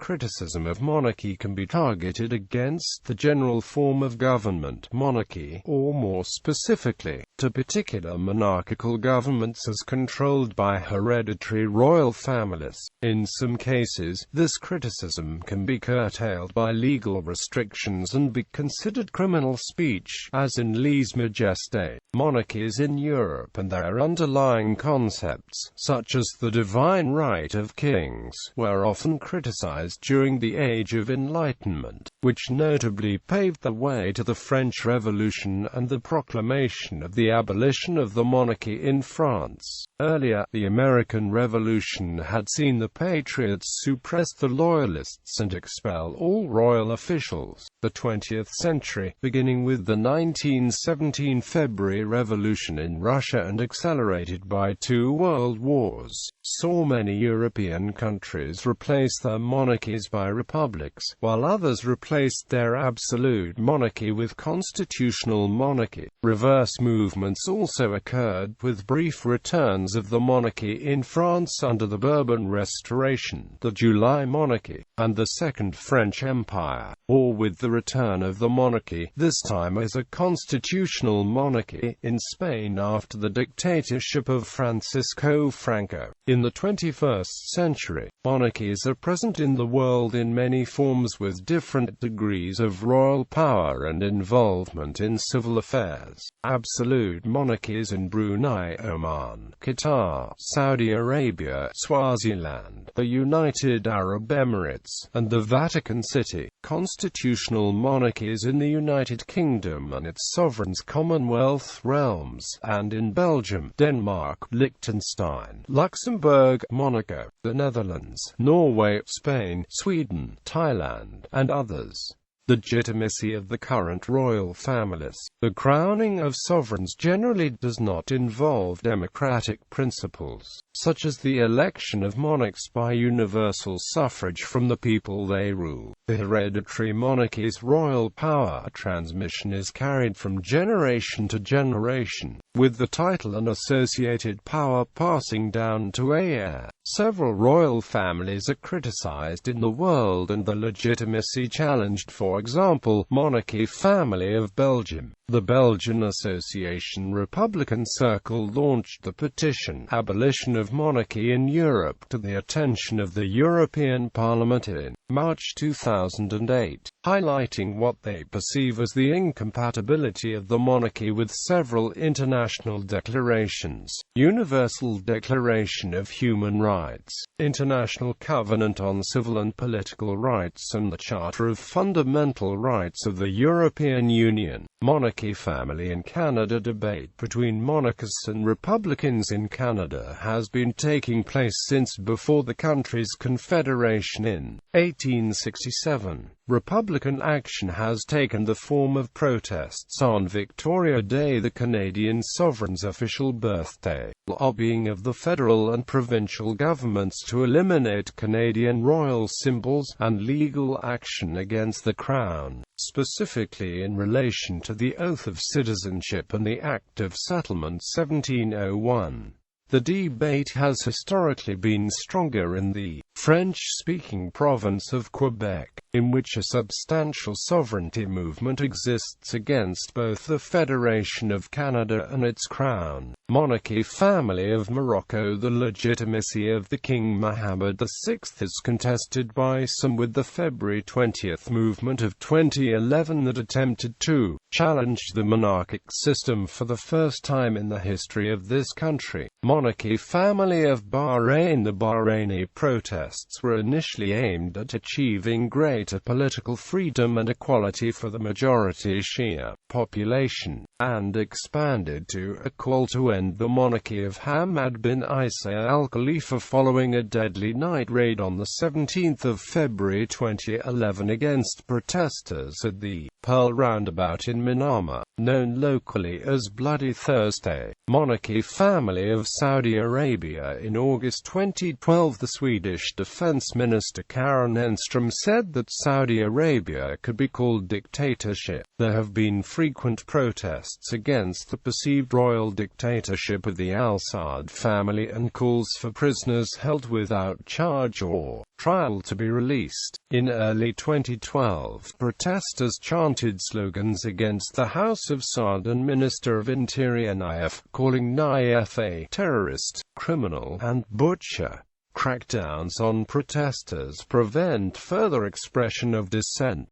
criticism of monarchy can be targeted against the general form of government, monarchy, or more specifically, to particular monarchical governments as controlled by hereditary royal families. In some cases, this criticism can be curtailed by legal restrictions and be considered criminal speech, as in lèse-majesté. Monarchies in Europe and their underlying concepts, such as the divine right of kings, were often criticized during the Age of Enlightenment, which notably paved the way to the French Revolution and the proclamation of the abolition of the monarchy in France. Earlier, the American Revolution had seen the Patriots suppress the Loyalists and expel all royal officials. The 20th century, beginning with the 1917 February Revolution in Russia and accelerated by 2 world wars, saw many European countries replace their monarchies by republics, while others replaced their absolute monarchy with constitutional monarchy. Reverse movements also occurred, with brief returns of the monarchy in France under the Bourbon Restoration, the July monarchy, and the Second French Empire, or with the return of the monarchy, this time as a constitutional monarchy, in Spain after the dictatorship of Francisco Franco. In the 21st century, monarchies are present in the world in many forms with different degrees of royal power and involvement in civil affairs. Absolute monarchies in Brunei, Oman, Qatar, Saudi Arabia, Swaziland, the United Arab Emirates, and the Vatican City. Constitutional monarchies in the United Kingdom and its sovereigns Commonwealth realms, and in Belgium, Denmark, Liechtenstein, Luxembourg, Monaco, the Netherlands, Norway, Spain, Sweden, Thailand, and others. Legitimacy of the current royal families. The crowning of sovereigns generally does not involve democratic principles, such as the election of monarchs by universal suffrage from the people they rule. The hereditary monarchy's royal power transmission is carried from generation to generation, with the title and associated power passing down to a heir. Several royal families are criticized in the world and the legitimacy challenged. For example, monarchy family of Belgium. The Belgian Association Republican Circle launched the petition "Abolition of Monarchy in Europe" to the attention of the European Parliament in March 2008, highlighting what they perceive as the incompatibility of the monarchy with several international declarations: Universal Declaration of Human Rights, International Covenant on Civil and Political Rights, and the Charter of Fundamental Rights of the European Union. Monarchy family in Canada. Debate between monarchists and Republicans in Canada has been taking place since before the country's confederation in 1867. Republican action has taken the form of protests on Victoria Day, the Canadian sovereign's official birthday, lobbying of the federal and provincial governments to eliminate Canadian royal symbols, and legal action against the Crown, specifically in relation to the Oath of Citizenship and the Act of Settlement 1701. The debate has historically been stronger in the French-speaking province of Quebec, in which a substantial sovereignty movement exists against both the Federation of Canada and its crown. Monarchy family of Morocco. The legitimacy of the King Mohammed VI is contested by some, with the February 20 movement of 2011 that attempted to challenge the monarchic system for the first time in the history of this country. Monarchy family of Bahrain. The Bahraini protests were initially aimed at achieving greater political freedom and equality for the majority Shia population, and expanded to a call to end the monarchy of Hamad bin Isa al Khalifa following a deadly night raid on 17 February 2011 against protesters at the Pearl Roundabout in Manama, known locally as Bloody Thursday. Monarchy family of Saudi Arabia. In August 2012, the Swedish Defense Minister Karin Enström said that Saudi Arabia could be called dictatorship. There have been frequent protests against the perceived royal dictatorship of the Al Saud family and calls for prisoners held without charge or trial to be released. In early 2012, protesters chanted slogans against the House of Saud and Minister of Interior Naif, calling Naif a terrorist, criminal, and butcher. Crackdowns on protesters prevent further expression of dissent.